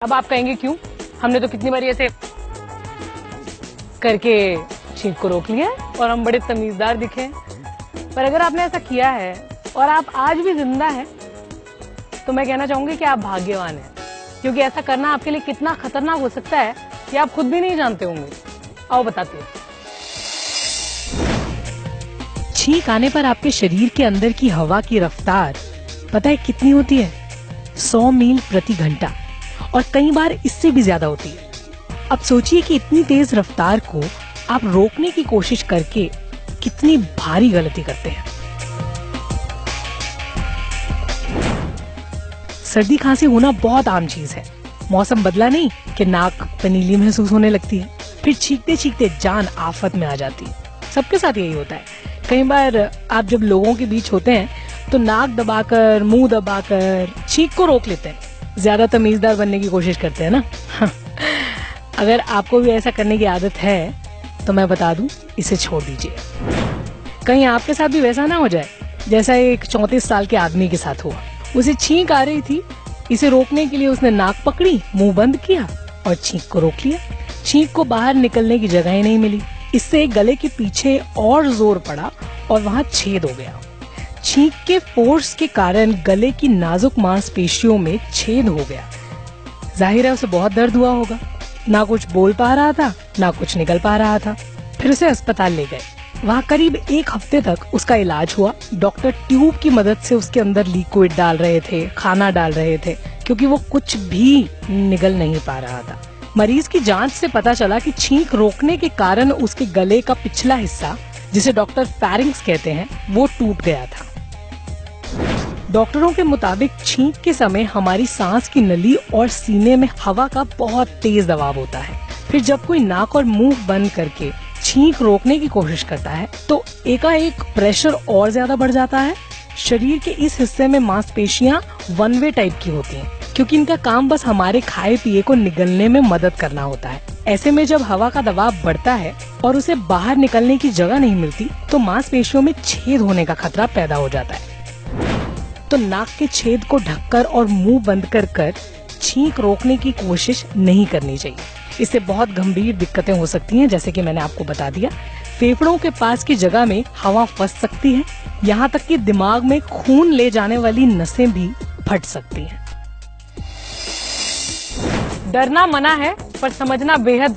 अब आप कहेंगे क्यों? हमने तो कितनी बार ऐसे करके छींक को रोक लिया है और हम बड़े तमीजदार दिखे हैं। पर अगर आपने ऐसा किया है और आप आज भी जिंदा हैं, तो मैं कहना चाहूंगी कि आप भाग्यवान हैं, क्योंकि ऐसा करना आपके लिए कितना खतरनाक हो सकता है कि आप खुद भी नहीं जानते होंगे। आओ बताते हैं। छींक आने पर आपके शरीर के अंदर की हवा की रफ्तार पता है कितनी होती है? 100 मील प्रति घंटा, और कई बार इससे भी ज्यादा होती है। अब सोचिए कि इतनी तेज रफ्तार को आप रोकने की कोशिश करके कितनी भारी गलती करते हैं। सर्दी खांसी होना बहुत आम चीज है। मौसम बदला नहीं कि नाक पनीली महसूस होने लगती है, फिर चीखते चीखते जान आफत में आ जाती है। सबके साथ यही होता है। कई बार आप जब लोगों के बीच होते हैं तो नाक दबाकर, मुंह दबाकर छींक को रोक लेते हैं। ज्यादा तमीजदार बनने की कोशिश करते हैं ना। अगर आपको भी ऐसा करने की आदत है तो मैं बता दूं, इसे छोड़ दीजिए। कहीं आपके साथ भी वैसा ना हो जाए जैसा एक 34 साल के आदमी के साथ हुआ। उसे छींक आ रही थी, इसे रोकने के लिए उसने नाक पकड़ी, मुंह बंद किया और छींक को रोक लिया। छींक को बाहर निकलने की जगह ही नहीं मिली। इससे गले के पीछे और जोर पड़ा और वहाँ छेद हो गया। छींक के फोर्स के कारण गले की नाजुक मांसपेशियों में छेद हो गया। जाहिर है उसे बहुत दर्द हुआ होगा। ना कुछ बोल पा रहा था, ना कुछ निकल पा रहा था। फिर उसे अस्पताल ले गए। वहाँ करीब 1 हफ्ते तक उसका इलाज हुआ। डॉक्टर ट्यूब की मदद से उसके अंदर लिक्विड डाल रहे थे, खाना डाल रहे थे, क्योंकि वो कुछ भी निगल नहीं पा रहा था। मरीज की जांच से पता चला कि छींक रोकने के कारण उसके गले का पिछला हिस्सा, जिसे डॉक्टर फेरिंग्स कहते हैं, वो टूट गया था। डॉक्टरों के मुताबिक छींक के समय हमारी सांस की नली और सीने में हवा का बहुत तेज दबाव होता है। फिर जब कोई नाक और मुंह बंद करके छींक रोकने की कोशिश करता है तो एकाएक प्रेशर और ज्यादा बढ़ जाता है। शरीर के इस हिस्से में मांसपेशियां वन वे टाइप की होती हैं, क्योंकि इनका काम बस हमारे खाए पिए को निगलने में मदद करना होता है। ऐसे में जब हवा का दबाव बढ़ता है और उसे बाहर निकलने की जगह नहीं मिलती तो मांसपेशियों में छेद होने का खतरा पैदा हो जाता है। तो नाक के छेद को ढककर और मुंह बंद कर छींक रोकने की कोशिश नहीं करनी चाहिए। इससे बहुत गंभीर दिक्कतें हो सकती हैं, जैसे कि मैंने आपको बता दिया। फेफड़ों के पास की जगह में हवा फंस सकती है, यहाँ तक कि दिमाग में खून ले जाने वाली नसें भी फट सकती हैं। डरना मना है, पर समझना बेहद